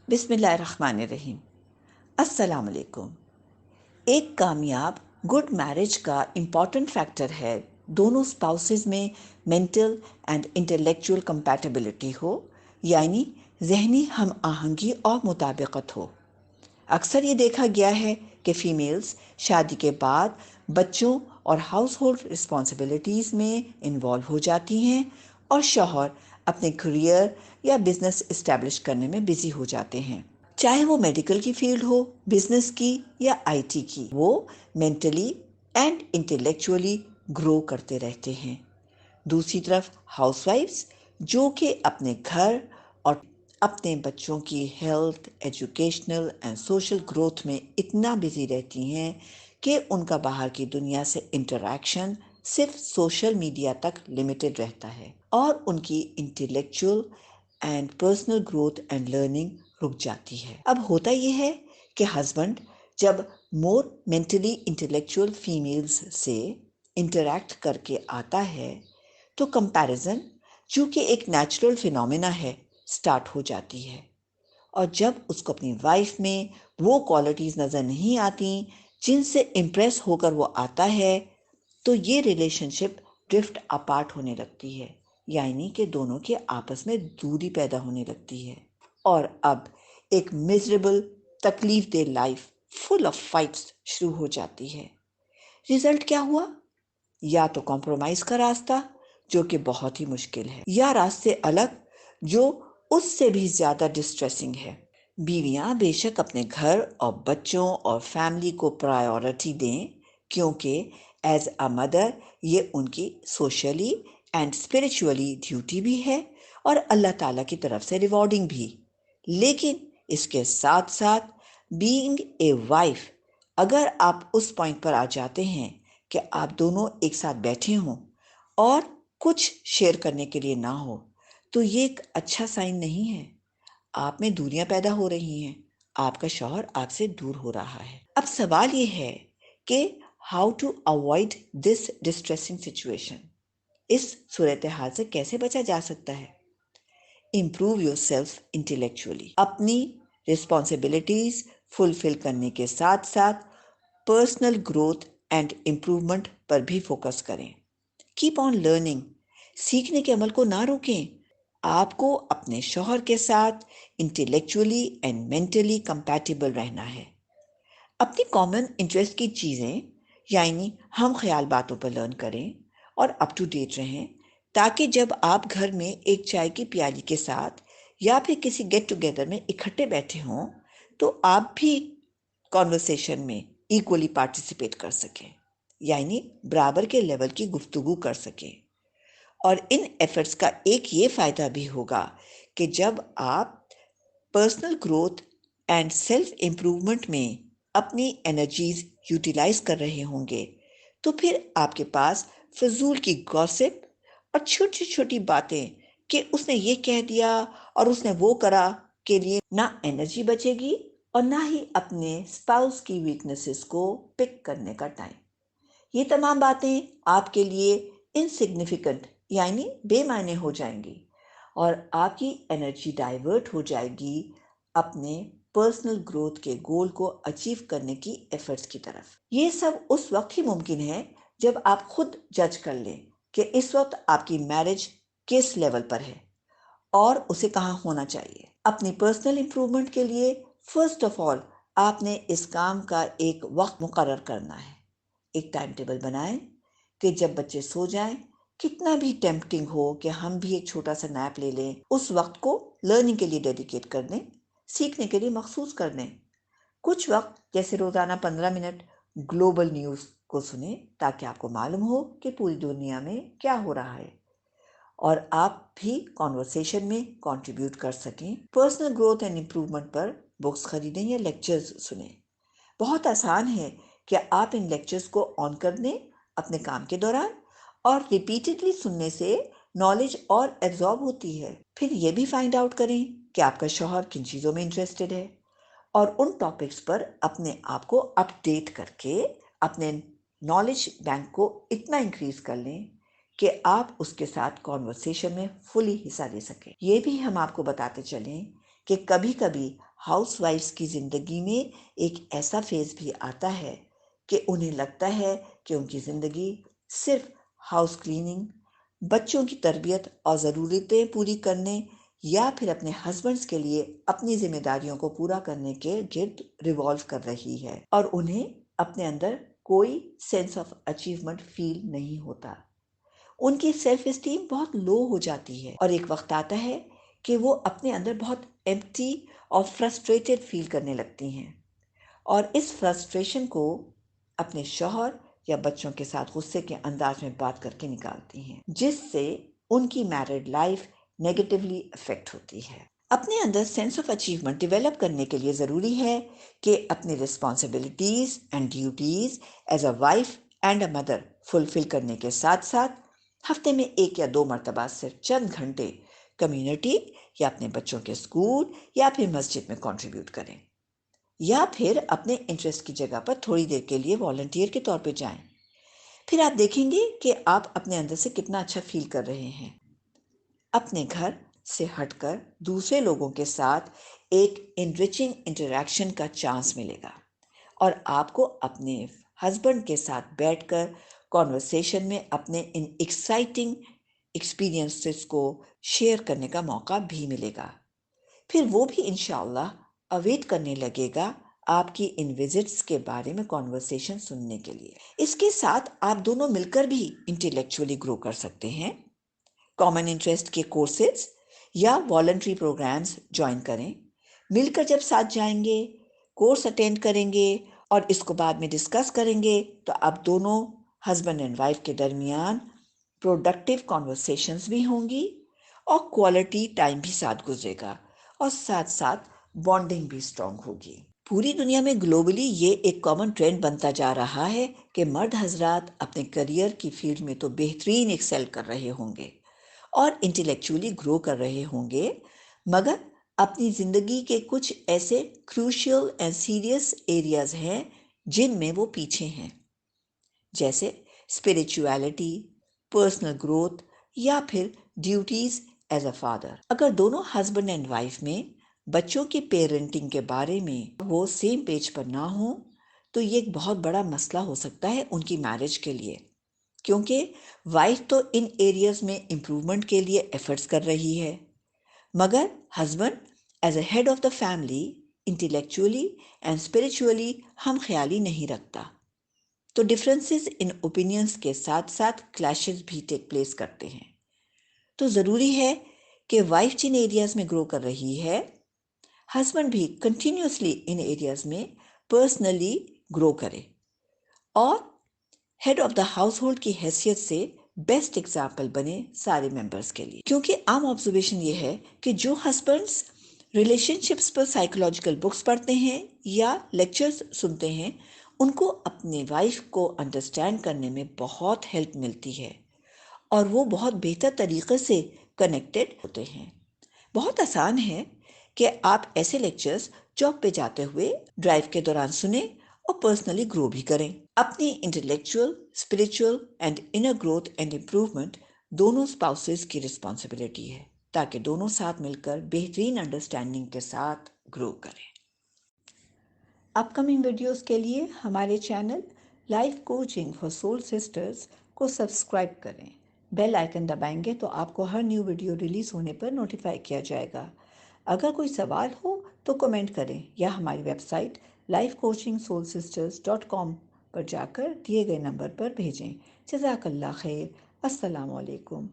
बिस्मिल्लाहिर्रहमानिर्रहीम। अस्सलाम वालेकुम। एक कामयाब गुड मैरिज का इम्पॉर्टेंट फैक्टर है दोनों स्पाउसेस में मेंटल एंड इंटेलेक्चुअल कंपैटिबिलिटी हो, यानी जहनी हम आहंगी और मुताबिकत हो। अक्सर ये देखा गया है कि फीमेल्स शादी के बाद बच्चों और हाउस होल्ड रिस्पॉन्सिबिलिटीज़ में इन्वॉल्व हो जाती हैं और शौहर अपने करियर या बिजनेस इस्टेब्लिश करने में बिजी हो जाते हैं। चाहे वो मेडिकल की फील्ड हो, बिजनेस की या आईटी की, वो मेंटली एंड इंटेलेक्चुअली ग्रो करते रहते हैं। दूसरी तरफ हाउसवाइफ्स जो कि अपने घर और अपने बच्चों की health, educational and social growth में इतना बिजी रहती हैं कि उनका बाहर की दुनिया से इंटरेक्शन सिर्फ सोशल मीडिया तक लिमिटेड रहता है और उनकी intellectual and personal growth and learning रुक जाती है। अब होता यह है कि हस्बैंड जब मोर मेंटली इंटेलेक्चुअल फीमेल्स से इंटरैक्ट करके आता है तो कंपैरिजन, जो कि एक नेचुरल फिनोमेना है, स्टार्ट हो जाती है। और जब उसको अपनी वाइफ में वो क्वालिटीज नजर नहीं आती जिनसे इम्प्रेस होकर वो आता है, तो ये रिलेशनशिप ड्रिफ्ट अपार्ट होने लगती है, यानी कि दोनों के आपस में दूरी पैदा होने लगती है। और अब एक मिजरेबल तकलीफ day life full of fights शुरू हो जाती है। रिजल्ट क्या हुआ? या तो कॉम्प्रोमाइज का रास्ता, जो कि बहुत ही मुश्किल है, या रास्ते अलग जो उससे भी ज्यादा डिस्ट्रेसिंग है। बीवियां बेशक अपने घर और बच्चों और फैमिली को प्रायोरिटी दें, क्योंकि एज अ मदर ये उनकी सोशली एंड स्पिरिचुअली ड्यूटी भी है और अल्लाह ताला की तरफ से रिवॉर्डिंग भी। लेकिन इसके साथ साथ बीइंग ए वाइफ, अगर आप उस पॉइंट पर आ जाते हैं कि आप दोनों एक साथ बैठे हों और कुछ शेयर करने के लिए ना हो, तो ये एक अच्छा साइन नहीं है। आप में दूरियां पैदा हो रही हैं, आपका शौहर आपसे दूर हो रहा है। अब सवाल ये है कि how to avoid this distressing situation. इस सूरत हाल से कैसे बचा जा सकता है? Improve yourself intellectually. अपनी रिस्पॉन्सिबिलिटीज फुलफिल करने के साथ साथ पर्सनल ग्रोथ एंड इम्प्रूवमेंट पर भी फोकस करें। Keep on learning. सीखने के अमल को ना रोकें। आपको अपने शौहर के साथ इंटेलेक्चुअली एंड मेंटली कंपैटिबल रहना है। अपनी कॉमन इंटरेस्ट की चीज़ें, यानी हम ख्याल बातों पर लर्न करें और अप टू डेट रहें, ताकि जब आप घर में एक चाय की प्याली के साथ या फिर किसी गेट टुगेदर में इकट्ठे बैठे हों तो आप भी कॉन्वर्सेशन में इक्वली पार्टिसिपेट कर सकें, यानी बराबर के लेवल की गुफ्तगू कर सकें। और इन एफर्ट्स का एक ये फ़ायदा भी होगा कि जब आप personal growth and self improvement में अपनी एनर्जीज यूटिलाइज कर रहे होंगे, तो फिर आपके पास फजूल की गॉसिप और छोटी छोटी बातें कि उसने ये कह दिया और उसने वो करा के लिए ना एनर्जी बचेगी और ना ही अपने स्पाउस की वीकनेसेस को पिक करने का टाइम। ये तमाम बातें आपके लिए इनसिग्निफिकेंट यानी बेमायने हो जाएंगी और आपकी एनर्जी डाइवर्ट हो जाएगी अपने पर्सनल ग्रोथ के गोल को अचीव करने की एफर्ट्स की तरफ। ये सब उस वक्त ही मुमकिन है जब आप खुद जज कर लें कि इस वक्त आपकी मैरिज किस लेवल पर है और उसे कहाँ होना चाहिए। अपनी पर्सनल इंप्रूवमेंट के लिए फर्स्ट ऑफ ऑल आपने इस काम का एक वक्त मुकर्रर करना है। एक टाइम टेबल बनाएं कि जब बच्चे सो जाएं, कितना भी टेम्पटिंग हो कि हम भी एक छोटा सा नैप ले लें, उस वक्त को लर्निंग के लिए डेडिकेट कर दें, सीखने के लिए मखसूस कर दें। कुछ वक्त जैसे रोजाना 15 मिनट ग्लोबल न्यूज़ को सुने, ताकि आपको मालूम हो कि पूरी दुनिया में क्या हो रहा है और आप भी कॉन्वर्सेशन में कंट्रीब्यूट कर सकें। पर्सनल ग्रोथ एंड इम्प्रूवमेंट पर बुक्स खरीदें या लेक्चर्स सुने। बहुत आसान है कि आप इन लेक्चर्स को ऑन कर दें अपने काम के दौरान और रिपीटेडली सुनने से नॉलेज और एब्जॉर्ब होती है। फिर ये भी फाइंड आउट करें कि आपका शौहर किन चीज़ों में इंटरेस्टेड है और उन टॉपिक्स पर अपने आप को अपडेट करके अपने नॉलेज बैंक को इतना इंक्रीज कर लें कि आप उसके साथ कॉन्वर्सेशन में फुली हिस्सा ले सकें। ये भी हम आपको बताते चलें कि कभी कभी हाउसवाइफ्स की ज़िंदगी में एक ऐसा फेज़ भी आता है कि उन्हें लगता है कि उनकी ज़िंदगी सिर्फ हाउस क्लीनिंग, बच्चों की तरबियत और ज़रूरतें पूरी करने या फिर अपने हस्बैंड्स के लिए अपनी ज़िम्मेदारियों को पूरा करने के गिर्द रिवॉल्व कर रही है और उन्हें अपने अंदर कोई सेंस ऑफ अचीवमेंट फील नहीं होता। उनकी सेल्फ एस्टीम बहुत लो हो जाती है और एक वक्त आता है कि वो अपने अंदर बहुत एम्प्टी और फ्रस्ट्रेटेड फील करने लगती हैं और इस फ्रस्ट्रेशन को अपने शौहर या बच्चों के साथ गुस्से के अंदाज में बात करके निकालती हैं, जिससे उनकी मैरिड लाइफ नेगेटिवली अफेक्ट होती है। अपने अंदर सेंस ऑफ अचीवमेंट डेवलप करने के लिए ज़रूरी है कि अपनी responsibilities and duties as a wife and a mother fulfil करने के साथ साथ हफ्ते में 1 या 2 मरतबा सिर्फ चंद घंटे कम्युनिटी या अपने बच्चों के स्कूल या फिर मस्जिद में कंट्रीब्यूट करें या फिर अपने इंटरेस्ट की जगह पर थोड़ी देर के लिए वॉलंटियर के तौर पे जाएं। फिर आप देखेंगे कि आप अपने अंदर से कितना अच्छा फील कर रहे हैं। अपने घर से हटकर दूसरे लोगों के साथ एक इनरिचिंग इंटरेक्शन का चांस मिलेगा और आपको अपने हस्बैंड के साथ बैठकर कॉन्वर्सेशन में अपने इन एक्साइटिंग एक्सपीरियंसेस को शेयर करने का मौका भी मिलेगा। फिर वो भी इंशाल्लाह अवेट करने लगेगा आपकी इन विजिट्स के बारे में कॉन्वर्सेशन सुनने के लिए। इसके साथ आप दोनों मिलकर भी इंटेलेक्चुअली ग्रो कर सकते हैं। कॉमन इंटरेस्ट के कोर्सेज या वॉलंटरी प्रोग्राम्स ज्वाइन करें। मिलकर जब साथ जाएंगे, कोर्स अटेंड करेंगे और इसको बाद में डिस्कस करेंगे तो आप दोनों हस्बैंड एंड वाइफ के दरमियान प्रोडक्टिव कॉन्वर्सेशंस भी होंगी और क्वालिटी टाइम भी साथ गुजरेगा और साथ साथ बॉन्डिंग भी स्ट्रांग होगी। पूरी दुनिया में ग्लोबली ये एक कॉमन ट्रेंड बनता जा रहा है कि मर्द हजरात अपने करियर की फील्ड में तो बेहतरीन एक्सेल कर रहे होंगे और इंटेलेक्चुअली ग्रो कर रहे होंगे, मगर अपनी ज़िंदगी के कुछ ऐसे क्रूशियल एंड सीरियस एरियाज हैं जिनमें वो पीछे हैं, जैसे स्पिरिचुअलिटी, पर्सनल ग्रोथ या फिर ड्यूटीज एज अ फादर। अगर दोनों हस्बैंड एंड वाइफ में बच्चों की पेरेंटिंग के बारे में वो सेम पेज पर ना हो तो ये एक बहुत बड़ा मसला हो सकता है उनकी मैरिज के लिए, क्योंकि वाइफ तो इन एरियाज में इम्प्रूवमेंट के लिए एफर्ट्स कर रही है, मगर husband as a head of the family intellectually and spiritually हम ख्याली नहीं रखता। तो डिफरेंसेस इन ओपिनियंस के साथ साथ क्लैशेस भी टेक प्लेस करते हैं। तो ज़रूरी है कि वाइफ जिन एरियाज में ग्रो कर रही है, हस्बैंड भी कंटिन्यूसली इन एरियाज में पर्सनली ग्रो करे और head of the house hold की हैसियत से बेस्ट एग्जाम्पल बने सारे मेंबर्स के लिए। क्योंकि आम ऑब्जर्वेशन ये है कि जो हस्बैंड्स रिलेशनशिप्स पर साइकोलॉजिकल बुक्स पढ़ते हैं या लेक्चर्स सुनते हैं, उनको अपने वाइफ को अंडरस्टैंड करने में बहुत हेल्प मिलती है और वो बहुत बेहतर तरीके से कनेक्टेड होते हैं। बहुत आसान है कि आप ऐसे लेक्चर्स जॉब पे जाते हुए ड्राइव के दौरान सुने और पर्सनली ग्रो भी करें। अपनी intellectual, spiritual and inner growth and improvement दोनों स्पाउसेस की रिस्पॉन्सिबिलिटी है, ताकि दोनों साथ मिलकर बेहतरीन अंडरस्टैंडिंग के साथ ग्रो करें। अपकमिंग वीडियोस के लिए हमारे channel life coaching for soul sisters को सब्सक्राइब करें। बेल आइकन दबाएंगे तो आपको हर न्यू वीडियो रिलीज होने पर नोटिफाई किया जाएगा। अगर कोई सवाल हो तो कमेंट करें या हमारी वेबसाइट lifecoachingsoulsisters.com पर जाकर दिए गए नंबर पर भेजें। जज़ाकल्लाह खैर। अस्सलाम वालेकुम।